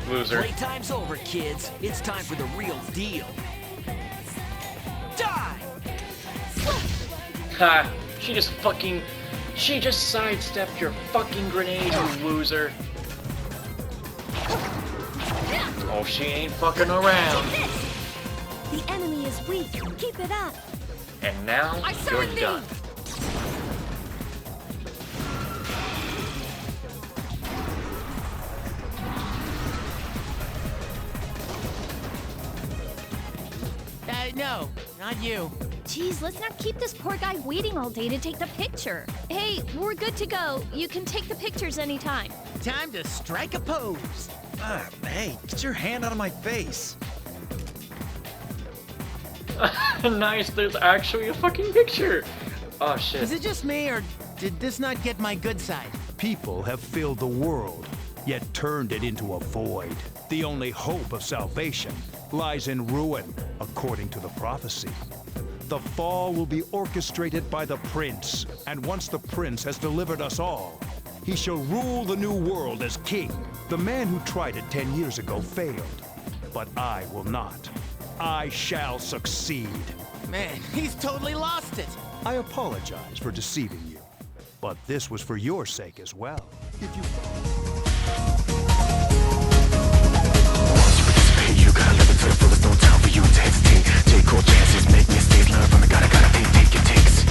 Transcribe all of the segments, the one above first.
Loser. Playtime's over, kids. It's time for the real deal. Die! Ha! She just sidestepped your fucking grenade, you loser. Oh, she ain't fucking around. The enemy is weak. Keep it up. And now, you're done. No, not you. Geez, let's not keep this poor guy waiting all day to take the picture. Hey, we're good to go. You can take the pictures anytime. Time to strike a pose. Hey, get your hand out of my face. Nice, there's actually a fucking picture. Oh shit. Is it just me, or did this not get my good side? People have filled the world, yet turned it into a void. The only hope of salvation lies in ruin, according to the prophecy. The fall will be orchestrated by the prince, and once the prince has delivered us all, he shall rule the new world as king. The man who tried it 10 years ago failed, but I will not. I shall succeed. Man, he's totally lost it. I apologize for deceiving you, but this was for your sake as well. If you You gotta live it to the fullest, no time for you to hesitate. Take all chances, make mistakes, learn from it, gotta take your takes.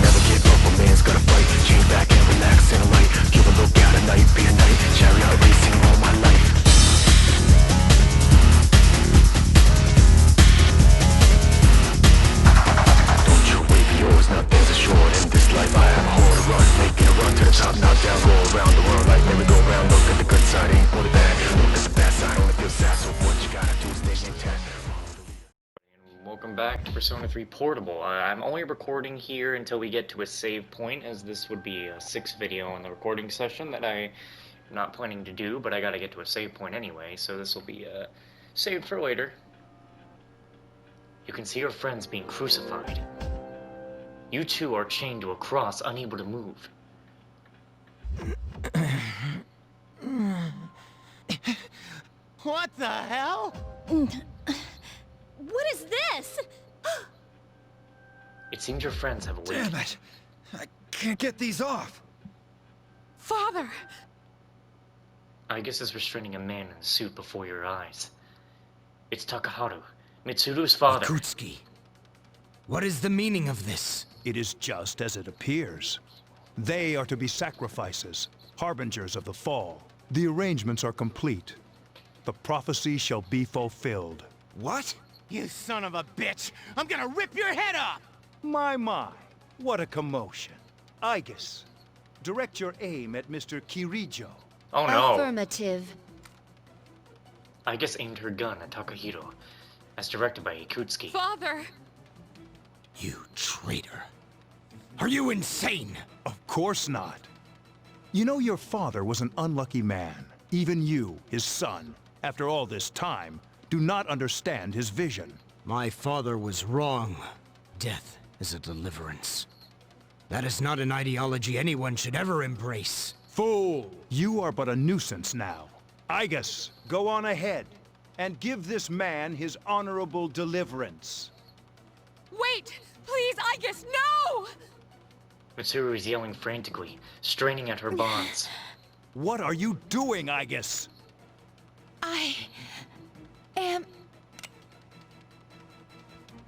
Never give up, a man's gotta fight. Change back and relax in the light. Give a look out at night, be a night. Chariot racing all my life. Don't you wait for yours, nothing's assured in this life. I have a hole to run, making a run to the top, knock down, go around the world like merry go round. Look at the good side, ain't only bad. Look at the bad side, only feels sad. So what you gotta do is stay intact. Welcome back to Persona 3 Portable. I'm only recording here until we get to a save point, as this would be a 6th video in the recording session that I'm not planning to do, but I gotta get to a save point anyway, so this will be saved for later. You can see your friends being crucified. You two are chained to a cross, unable to move. What the hell? What is this? It seems your friends have awakened. Damn it! I can't get these off. Father! I guess is restraining a man in a suit before your eyes. It's Takaharu, Mitsuru's father. Kutsuki, what is the meaning of this? It is just as it appears. They are to be sacrifices, harbingers of the fall. The arrangements are complete. The prophecy shall be fulfilled. What? You son of a bitch! I'm gonna rip your head off! My, what a commotion. Aigis, direct your aim at Mr. Kirijo. Oh no. Affirmative. I guess aimed her gun at Takahiro, as directed by Ikutsuki. Father! You traitor. Are you insane? Of course not. You know your father was an unlucky man. Even you, his son, after all this time, do not understand his vision. My father was wrong. Death is a deliverance. That is not an ideology anyone should ever embrace. Fool! You are but a nuisance now. Aigis, go on ahead, and give this man his honorable deliverance. Wait! Please, Aigis, no! Mitsuru is yelling frantically, straining at her bonds. What are you doing, Aigis? I am...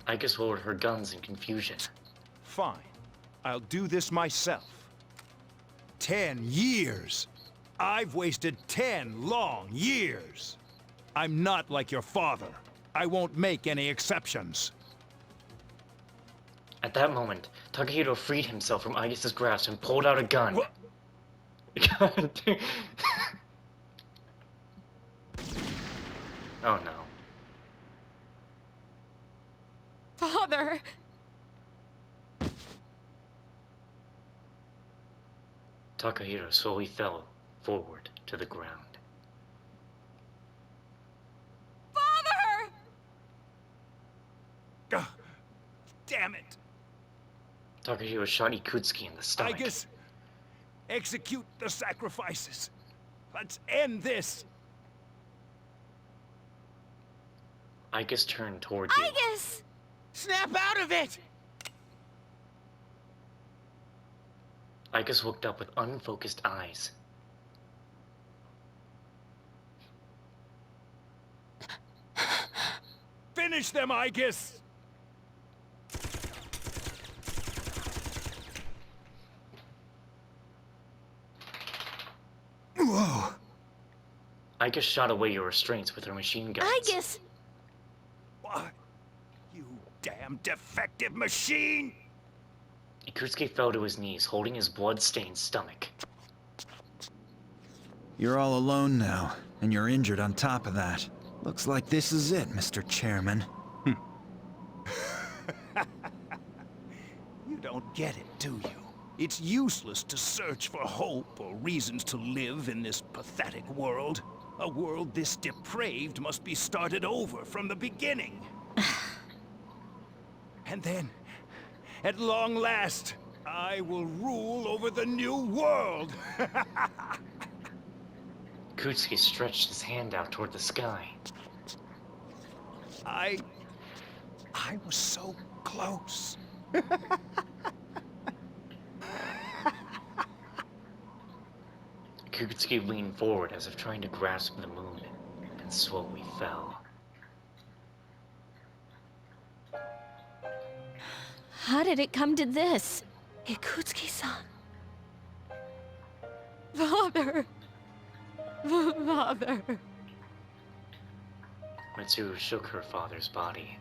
Aigis lowered her guns in confusion. Fine. I'll do this myself. 10 years! I've wasted 10 long years! I'm not like your father. I won't make any exceptions. At that moment, Takahiro freed himself from Aigis' grasp and pulled out a gun. What? God damn. Oh no. Father! Takahiro slowly fell forward to the ground. Father! Ugh, damn it! Takahiro shot Ikutsuki in the stomach. Igus, execute the sacrifices. Let's end this. Igus turned towards you. Igus! Snap out of it! Igus looked up with unfocused eyes. Finish them, Igus! Whoa. Igus shot away your restraints with her machine guns. Igus! What? You damn defective machine! Ikutsuki fell to his knees, holding his blood-stained stomach. You're all alone now, and you're injured on top of that. Looks like this is it, Mr. Chairman. You don't get it, do you? It's useless to search for hope or reasons to live in this pathetic world. A world this depraved must be started over from the beginning. And then, at long last, I will rule over the new world. Ikutsuki stretched his hand out toward the sky. I was so close. Ikutsuki leaned forward as if trying to grasp the moon, and slowly fell. How did it come to this? Ikutsuki-san. Father. Father. Mitsuru shook her father's body.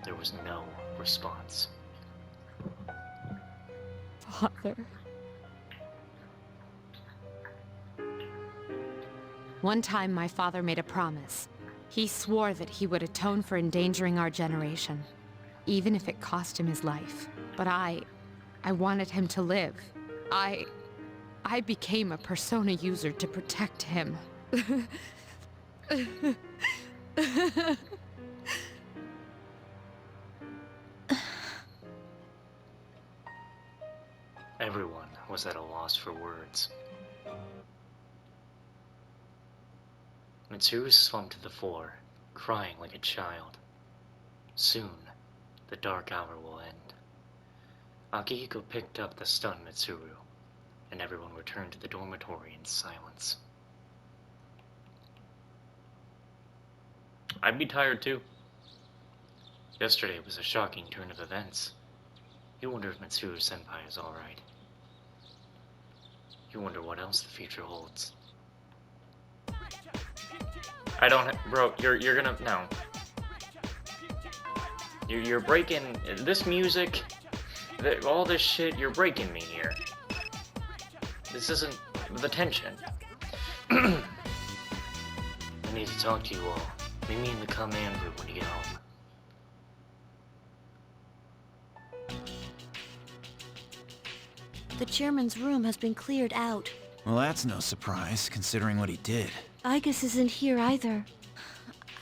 There was no response. Father. One time, my father made a promise. He swore that he would atone for endangering our generation, even if it cost him his life. But I wanted him to live. I became a persona user to protect him. Everyone was at a loss for words. Mitsuru slumped to the floor, crying like a child. Soon, the dark hour will end. Akihiko picked up the stunned Mitsuru, and everyone returned to the dormitory in silence. I'd be tired too. Yesterday was a shocking turn of events. You wonder if Mitsuru Senpai is alright. You wonder what else the future holds. I don't, bro, you're gonna, no. You're breaking, this music, all this shit, you're breaking me here. This isn't the tension. I need to talk to you all. Meet me in the command room when you get home. The chairman's room has been cleared out. Well, that's no surprise, considering what he did. Igus isn't here either.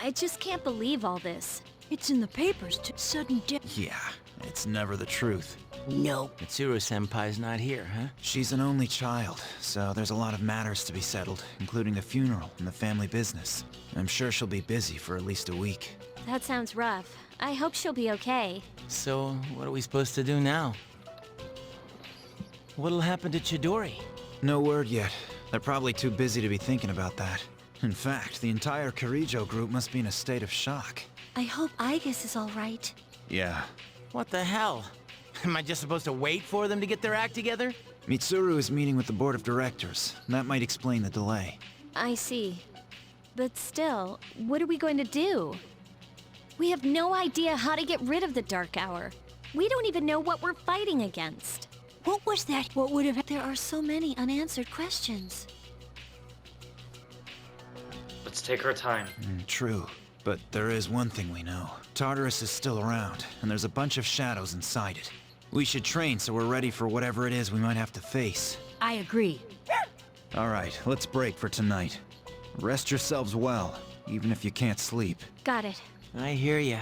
I just can't believe all this. It's in the papers to sudden death. Yeah, it's never the truth. Nope. Mitsuru-senpai's not here, huh? She's an only child, so there's a lot of matters to be settled, including the funeral and the family business. I'm sure she'll be busy for at least a week. That sounds rough. I hope she'll be okay. So, what are we supposed to do now? What'll happen to Chidori? No word yet. They're probably too busy to be thinking about that. In fact, the entire Kirijo group must be in a state of shock. I hope Igus is all right. Yeah. What the hell? Am I just supposed to wait for them to get their act together? Mitsuru is meeting with the board of directors. That might explain the delay. I see. But still, what are we going to do? We have no idea how to get rid of the Dark Hour. We don't even know what we're fighting against. What was that? What would have... There are so many unanswered questions. Let's take our time. True. But there is one thing we know. Tartarus is still around, and there's a bunch of shadows inside it. We should train so we're ready for whatever it is we might have to face. I agree. Alright, let's break for tonight. Rest yourselves well, even if you can't sleep. Got it. I hear ya.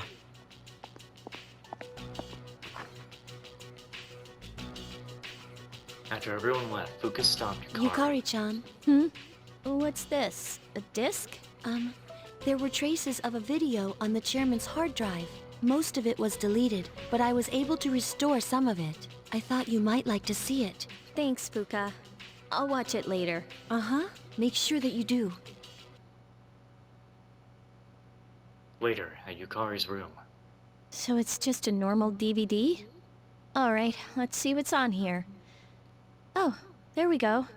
After everyone left, Fuka stopped Yukari. Yukari-chan. What's this? A disc? There were traces of a video on the chairman's hard drive. Most of it was deleted, but I was able to restore some of it. I thought you might like to see it. Thanks, Fuka. I'll watch it later. Uh-huh. Make sure that you do. Later, at Yukari's room. So it's just a normal DVD? Alright, let's see what's on here. Oh, there we go.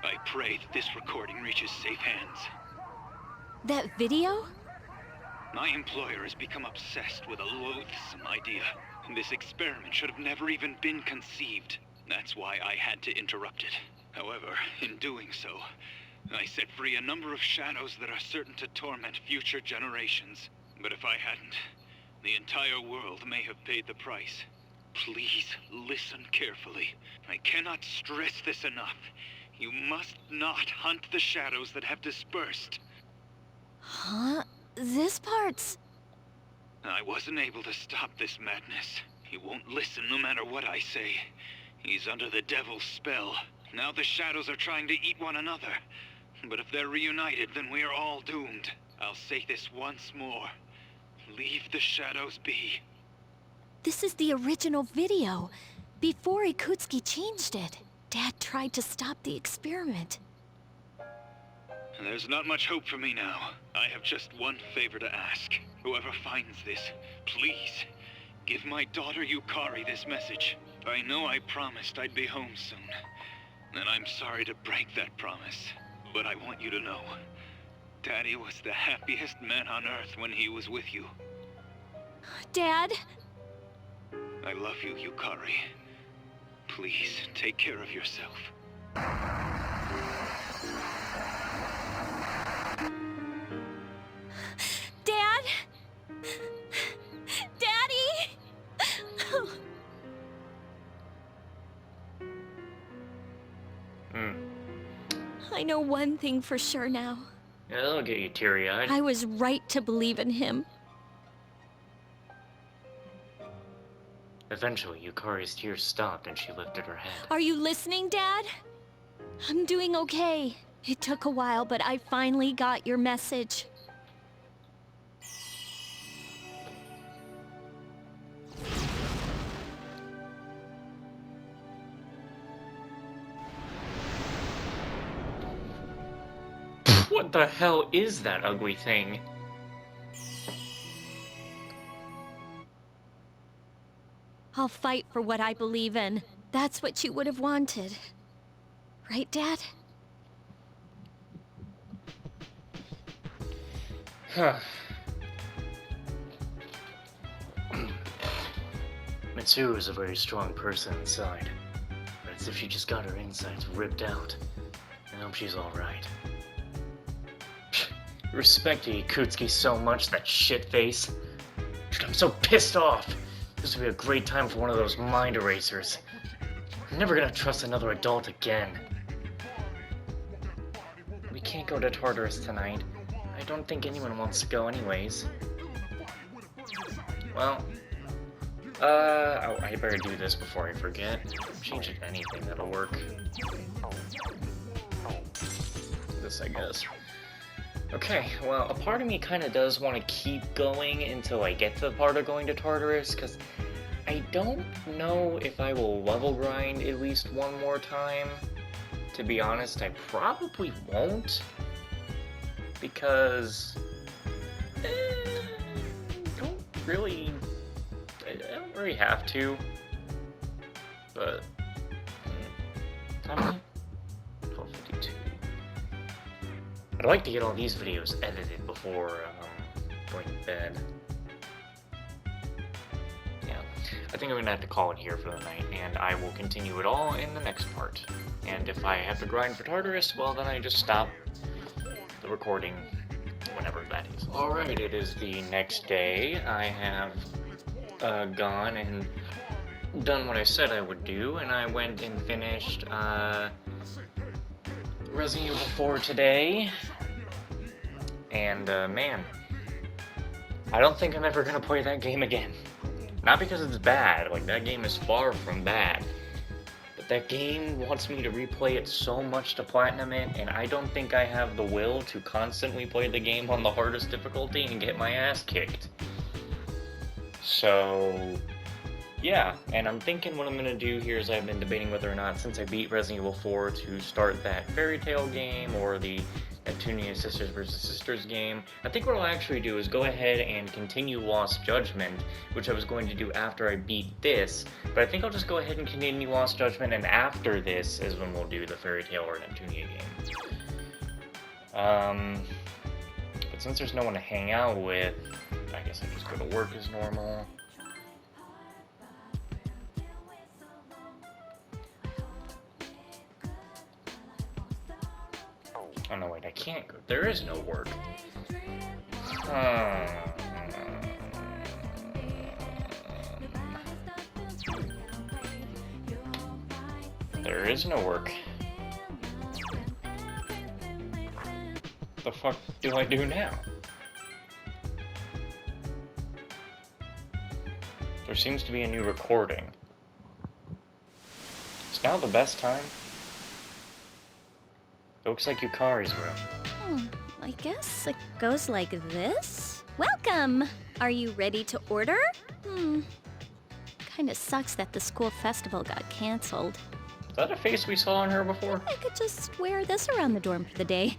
I pray that this recording reaches safe hands. That video? My employer has become obsessed with a loathsome idea. This experiment should have never even been conceived. That's why I had to interrupt it. However, in doing so, I set free a number of shadows that are certain to torment future generations. But if I hadn't, the entire world may have paid the price. Please listen carefully. I cannot stress this enough. You must not hunt the shadows that have dispersed. Huh? This part's... I wasn't able to stop this madness. He won't listen no matter what I say. He's under the devil's spell. Now the shadows are trying to eat one another. But if they're reunited, then we are all doomed. I'll say this once more. Leave the shadows be. This is the original video. Before Ikutsuki changed it. Dad tried to stop the experiment. There's not much hope for me now. I have just one favor to ask. Whoever finds this, please, give my daughter Yukari this message. I know I promised I'd be home soon. And I'm sorry to break that promise. But I want you to know, Daddy was the happiest man on Earth when he was with you. Dad? I love you, Yukari. Please, take care of yourself. Dad? Daddy? I know one thing for sure now. Yeah, that'll get you teary-eyed. I was right to believe in him. Eventually, Yukari's tears stopped and she lifted her head. Are you listening, Dad? I'm doing okay. It took a while, but I finally got your message. What the hell is that ugly thing? I'll fight for what I believe in. That's what you would have wanted. Right, Dad? Huh. Mitsuru is a very strong person inside. But it's as if she just got her insides ripped out. I hope she's alright. Respect Ikutsuki so much, that shitface. Dude, I'm so pissed off. This would be a great time for one of those mind erasers. I'm never gonna trust another adult again. We can't go to Tartarus tonight. I don't think anyone wants to go anyways. Well, I better do this before I forget. Change it to anything that'll work. This, I guess. Okay, well, a part of me kind of does want to keep going until I get to the part of going to Tartarus, because I don't know if I will level grind at least one more time. To be honest, I probably won't, because I don't really have to, but I'm 12:52. I'd like to get all these videos edited before going to bed. Yeah, I think I'm gonna have to call it here for the night, and I will continue it all in the next part. And if I have to grind for Tartarus, well, then I just stop the recording whenever that is. Alright, it is the next day. I have gone and done what I said I would do, and I went and finished Resident Evil 4 today, and man, I don't think I'm ever gonna play that game again. Not because it's bad, like that game is far from bad. But that game wants me to replay it so much to platinum it, and I don't think I have the will to constantly play the game on the hardest difficulty and get my ass kicked. So, yeah, and I'm thinking what I'm going to do here is I've been debating whether or not, since I beat Resident Evil 4, to start that Fairy Tail game or the Neptunia Sisters vs. Sisters game. I think what I'll actually do is go ahead and continue Lost Judgment, which I was going to do after I beat this, but I think I'll just go ahead and continue Lost Judgment, and after this is when we'll do the Fairy Tail or Neptunia game. But since there's no one to hang out with, I guess I just go to work as normal. Oh no, wait, I can't go. There is no work. There is no work. What the fuck do I do now? There seems to be a new recording. Is now the best time? It looks like Yukari's room. I guess it goes like this. Welcome! Are you ready to order? Kinda sucks that the school festival got canceled. Is that a face we saw on her before? I could just wear this around the dorm for the day.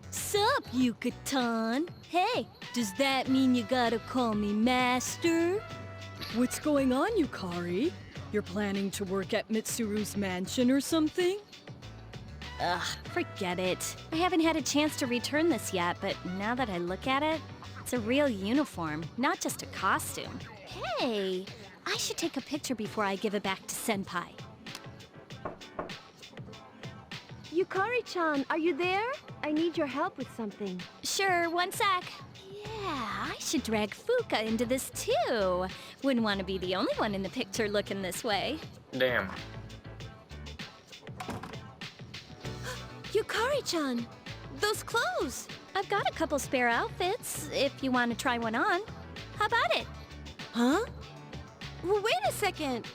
Sup, Yucatan? Hey, does that mean you gotta call me master? What's going on, Yukari? You're planning to work at Mitsuru's mansion or something? Ugh, forget it. I haven't had a chance to return this yet, but now that I look at it, it's a real uniform, not just a costume. Hey, I should take a picture before I give it back to Senpai. Yukari-chan, are you there? I need your help with something. Sure, one sec. Yeah, I should drag Fuka into this too. Wouldn't want to be the only one in the picture looking this way. Damn. Yukari-chan, those clothes! I've got a couple spare outfits, if you want to try one on. How about it? Huh? Well, wait a second.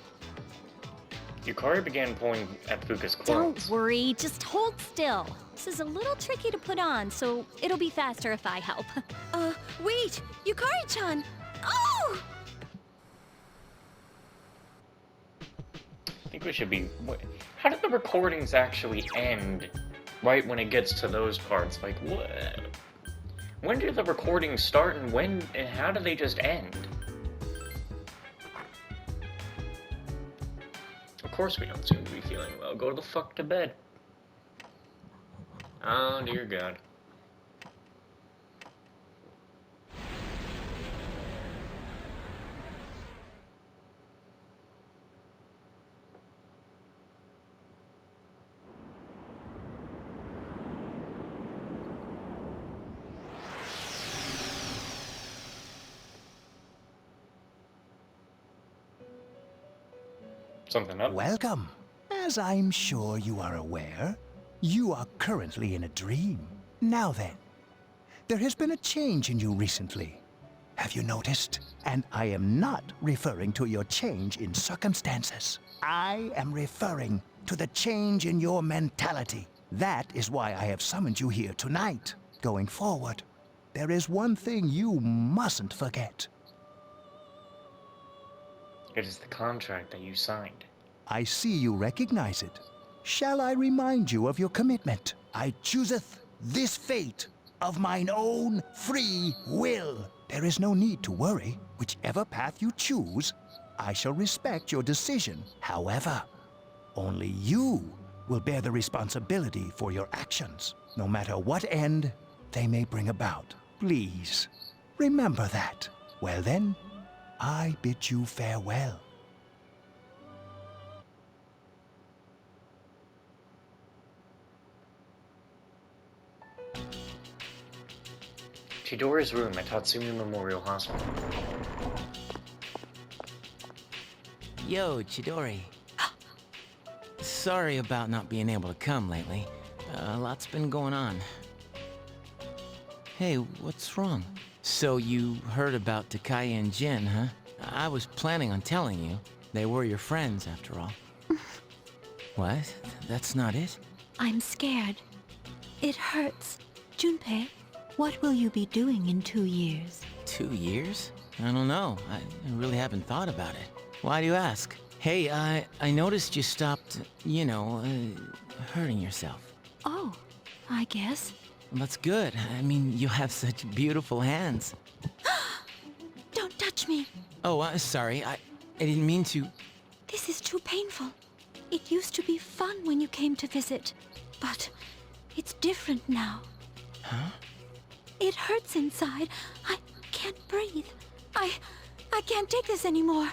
Yukari began pulling at Fuka's clothes. Don't worry, just hold still. This is a little tricky to put on, so it'll be faster if I help. Wait! Yukari-chan! Oh! I think we should be... How did the recordings actually end right when it gets to those parts? Like, what? When do the recordings start and how do they just end? Of course we don't seem to be feeling well. Go the fuck to bed. Oh, dear God. Something up? Welcome. As I'm sure you are aware, you are currently in a dream. Now then, there has been a change in you recently. Have you noticed? And I am not referring to your change in circumstances. I am referring to the change in your mentality. That is why I have summoned you here tonight. Going forward, there is one thing you mustn't forget. It is the contract that you signed. I see you recognize it. Shall I remind you of your commitment? I chooseth this fate of mine own free will. There is no need to worry. Whichever path you choose, I shall respect your decision. However, only you will bear the responsibility for your actions, no matter what end they may bring about. Please, remember that. Well then, I bid you farewell. Chidori's room at Tatsumi Memorial Hospital. Yo, Chidori. Sorry about not being able to come lately. A lot's been going on. Hey, what's wrong? So you heard about Takai and Jin, huh? I was planning on telling you. They were your friends, after all. What? That's not it? I'm scared. It hurts. Junpei, what will you be doing in 2 years? 2 years? I don't know. I really haven't thought about it. Why do you ask? Hey, I noticed you stopped, you know, hurting yourself. Oh, I guess. That's good. I mean, you have such beautiful hands. Don't touch me. Oh, sorry. I didn't mean to. This is too painful. It used to be fun when you came to visit, but it's different now. Huh? It hurts inside. I can't breathe. I can't take this anymore.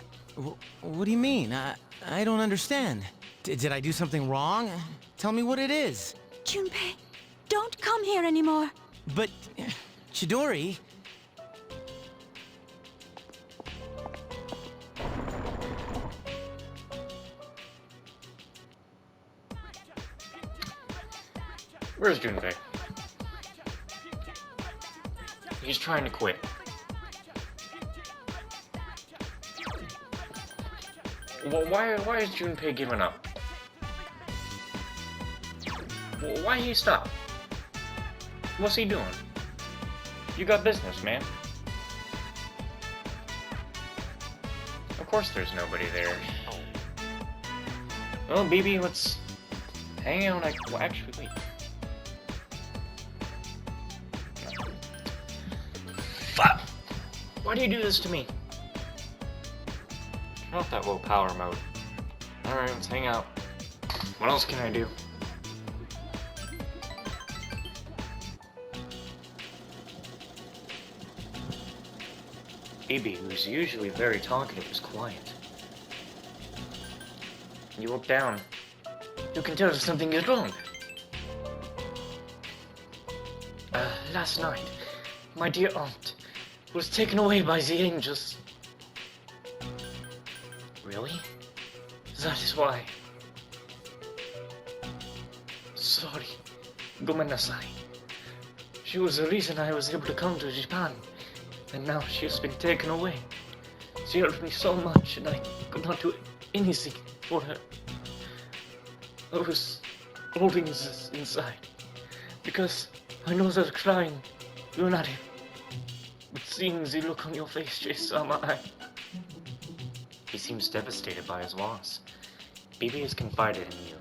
What do you mean? I don't understand. Did I do something wrong? Tell me what it is. Junpei, don't come here anymore. But, Chidori... Where's Junpei? He's trying to quit. Well, why is Junpei giving up? Well, why he stop? What's he doing? You got business, man. Of course there's nobody there. Well, BB, let's hang out. Well, actually, wait. Fuck! Why do you do this to me? Turn off that low power mode. Alright, let's hang out. What else can I do? BB, who's usually very talkative, is quiet. You look down. You can tell if something is wrong. Last night, my dear aunt was taken away by the angels. Really? That is why. Sorry. Gomenasai. She was the reason I was able to come to Japan. And now she has been taken away. She helped me so much and I could not do anything for her. I was holding this inside. Because I know that crying, you're not it. But seeing the look on your face, Jay-sama, He seems devastated by his loss. BB has confided in you.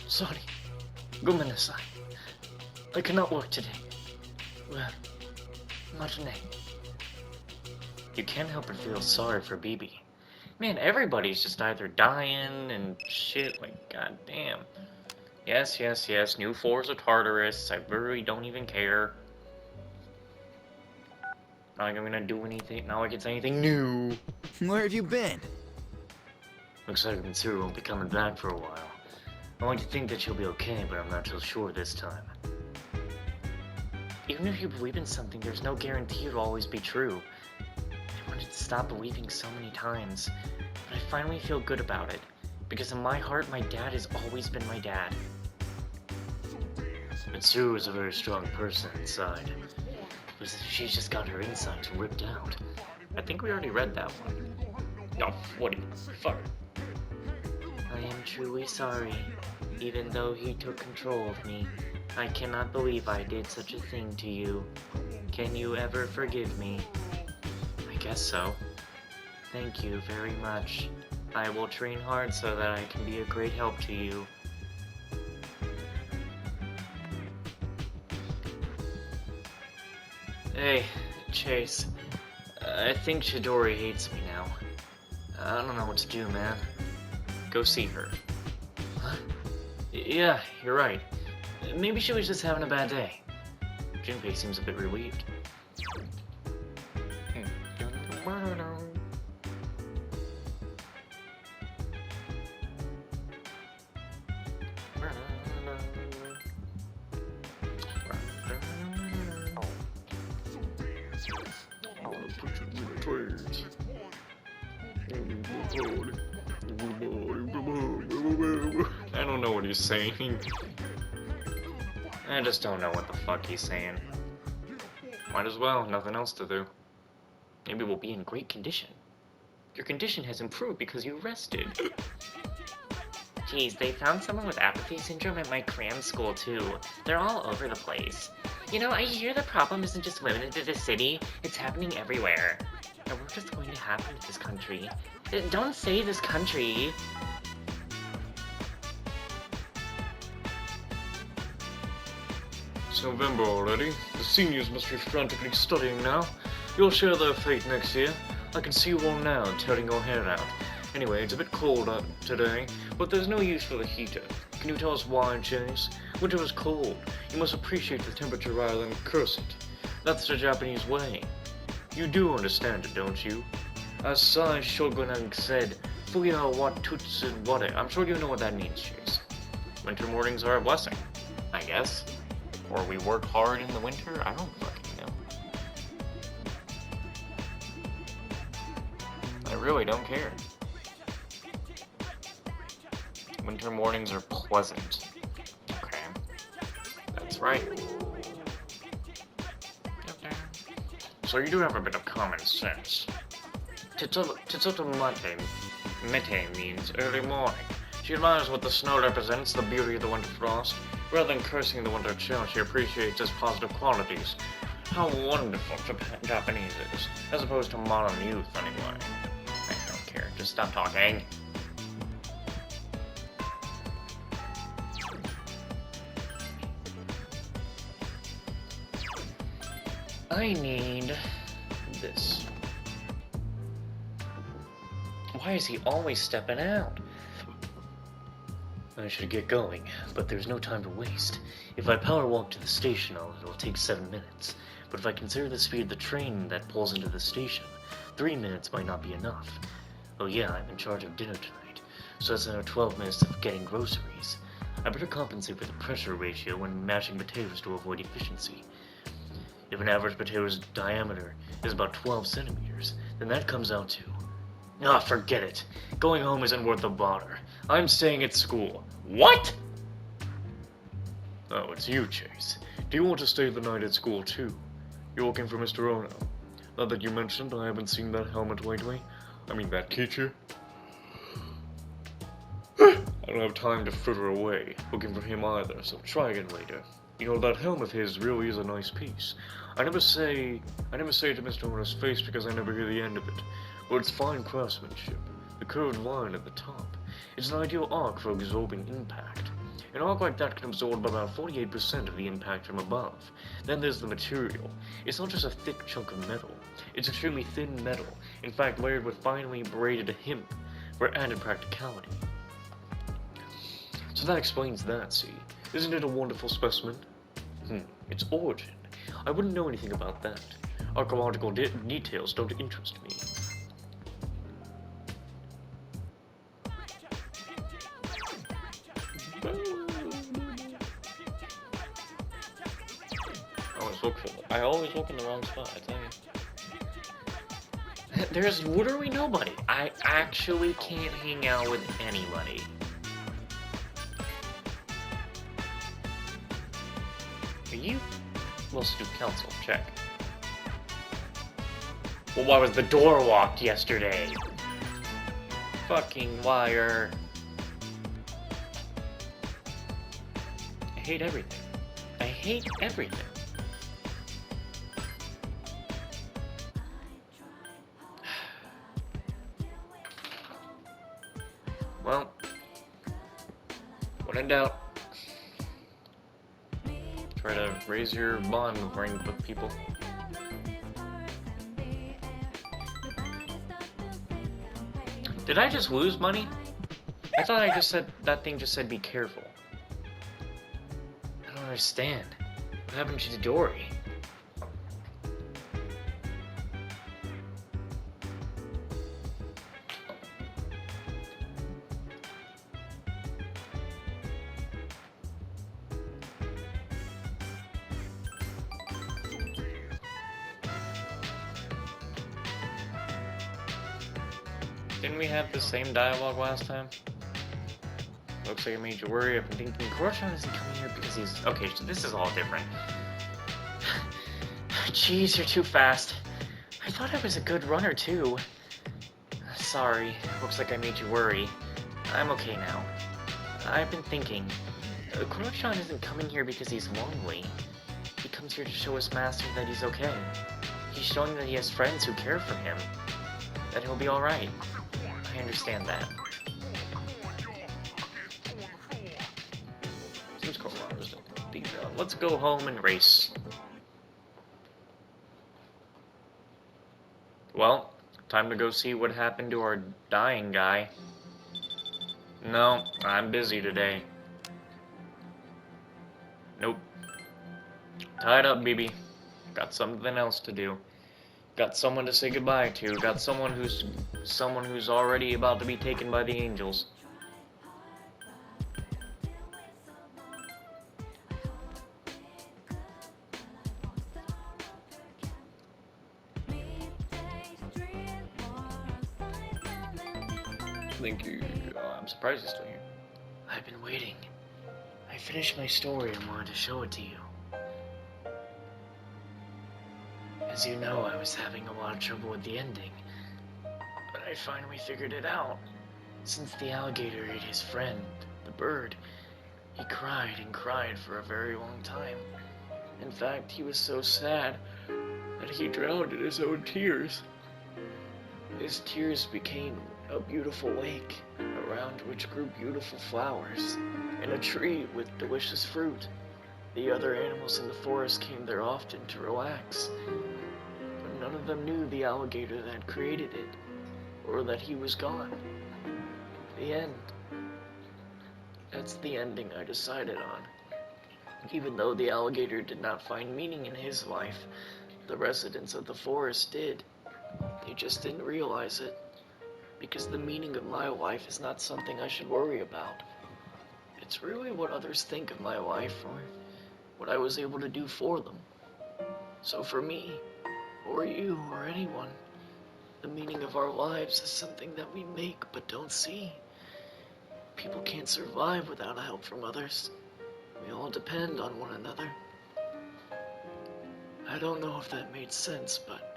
Sorry. Gomenasai. I cannot work today. Well, not today. You can't help but feel sorry for BB. Man, everybody's just either dying and shit, like, goddamn. Yes, yes, yes, new floors of Tartarus. I really don't even care. Not like I'm gonna do anything, not like it's anything new. Where have you been? Looks like Mitsuru won't be coming back for a while. I like to think that she'll be okay, but I'm not so sure this time. Even if you believe in something, there's no guarantee it'll always be true. I wanted to stop believing so many times, but I finally feel good about it. Because in my heart, my dad has always been my dad. Mitsuru is a very strong person inside. But she's just got her insides ripped out. I think we already read that one. Oh, what? Fuck. I am truly sorry. Even though he took control of me, I cannot believe I did such a thing to you. Can you ever forgive me? I guess so. Thank you very much. I will train hard so that I can be a great help to you. Hey, Chase. I think Chidori hates me now. I don't know what to do, man. Go see her. Huh? Yeah, you're right. Maybe she was just having a bad day. Junpei seems a bit relieved. I don't know what he's saying. I just don't know what the fuck he's saying. Might as well, nothing else to do. Maybe we'll be in great condition. Your condition has improved because you rested. Geez, they found someone with apathy syndrome at my cram school too. They're all over the place. You know, I hear the problem isn't just limited to the city, it's happening everywhere. And we're just going to happen to this country. Don't say this country. It's November already. The seniors must be frantically studying now. You'll share their fate next year. I can see you all now tearing your hair out. Anyway, it's a bit cold out today, but there's no use for the heater. Can you tell us why, Chase? Winter is cold. You must appreciate the temperature rather than curse it. That's the Japanese way. You do understand it, don't you? As Sai Shogunang said, Fuya wa tutsu ware. I'm sure you know what that means, Chase. Winter mornings are a blessing, I guess. Or we work hard in the winter? I don't fucking know. I really don't care. Winter mornings are pleasant. Okay. That's right. So you do have a bit of common sense. Tsutoto mete means early morning. She admires what the snow represents, the beauty of the winter frost. Rather than cursing the winter chill, she appreciates its positive qualities. How wonderful Japanese is, as opposed to modern youth anyway. I don't care, just stop talking. I need this. Why is he always stepping out? I should get going, but there's no time to waste. If I power walk to the station, it'll take 7 minutes. But if I consider the speed of the train that pulls into the station, 3 minutes might not be enough. Oh yeah, I'm in charge of dinner tonight, so that's another 12 minutes of getting groceries. I better compensate for the pressure ratio when mashing potatoes to avoid efficiency. If an average potato's diameter is about 12 centimeters, then that comes out to... Ah, forget it. Going home isn't worth the bother. I'm staying at school. What? Oh, it's you, Chase. Do you want to stay the night at school, too? You're working for Mr. Ono. Now that you mentioned, I haven't seen that helmet lately. I mean, that teacher. I don't have time to fritter away looking for him either, so try again later. You know, that helm of his really is a nice piece. I never say it to Mr. Ono's face because I never hear the end of it. But it's fine craftsmanship. The curved line at the top. It's an ideal arc for absorbing impact. An arc like that can absorb about 48% of the impact from above. Then there's the material. It's not just a thick chunk of metal. It's extremely thin metal, in fact layered with finely braided hemp for added practicality. So that explains that, see? Isn't it a wonderful specimen? Its origin. I wouldn't know anything about that. Archaeological details don't interest me. I always look in the wrong spot, I tell you. There's literally nobody. I actually can't hang out with anybody. Are you? Well, student council, check. Well, why was the door locked yesterday? Fucking liar. I hate everything. I hate everything. Well, when in doubt, try to raise your bond with people. Did I just lose money? I thought I just said, that thing just said be careful. I don't understand. What happened to Dory? Didn't we have the same dialogue last time? Looks like I made you worry. I've been thinking Coruscant isn't coming here because he's... Okay, so this is all different. Jeez, you're too fast. I thought I was a good runner, too. Sorry. Looks like I made you worry. I'm okay now. I've been thinking. Coruscant isn't coming here because he's lonely. He comes here to show his master that he's okay. He's showing that he has friends who care for him. That he'll be alright. I understand that. Let's go home and race. Well, time to go see what happened to our dying guy. No, I'm busy today. Nope. Tied up, BB. Got something else to do. Got someone to say goodbye to. Got someone who's already about to be taken by the angels. Thank you. I'm surprised he's still here. I've been waiting. I finished my story and wanted to show it to you. As you know, I was having a lot of trouble with the ending, but I finally figured it out. Since the alligator ate his friend, the bird, he cried and cried for a very long time. In fact, he was so sad that he drowned in his own tears. His tears became a beautiful lake, around which grew beautiful flowers, and a tree with delicious fruit. The other animals in the forest came there often to relax, but none of them knew the alligator that had created it, or that he was gone. The end. That's the ending I decided on. Even though the alligator did not find meaning in his life, the residents of the forest did. They just didn't realize it, because the meaning of my life is not something I should worry about. It's really what others think of my life, or what I was able to do for them. So for me, or you, or anyone, the meaning of our lives is something that we make but don't see. People can't survive without help from others. We all depend on one another. I don't know if that made sense, but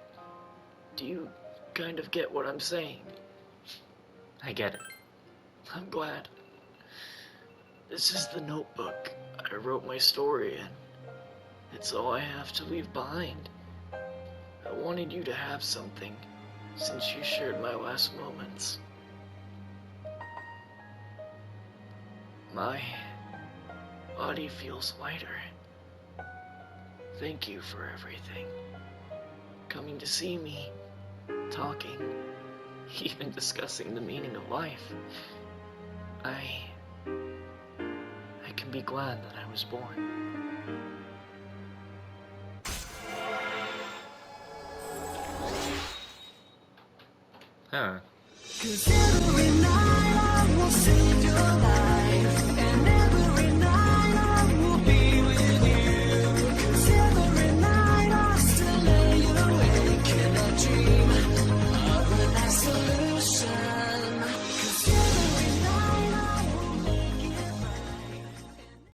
do you kind of get what I'm saying? I get it. I'm glad. This is the notebook I wrote my story in. It's all I have to leave behind. I wanted you to have something, since you shared my last moments. My body feels lighter. Thank you for everything. Coming to see me, talking, even discussing the meaning of life. I can be glad that I was born. Huh. 'Cause every night I will sing your life.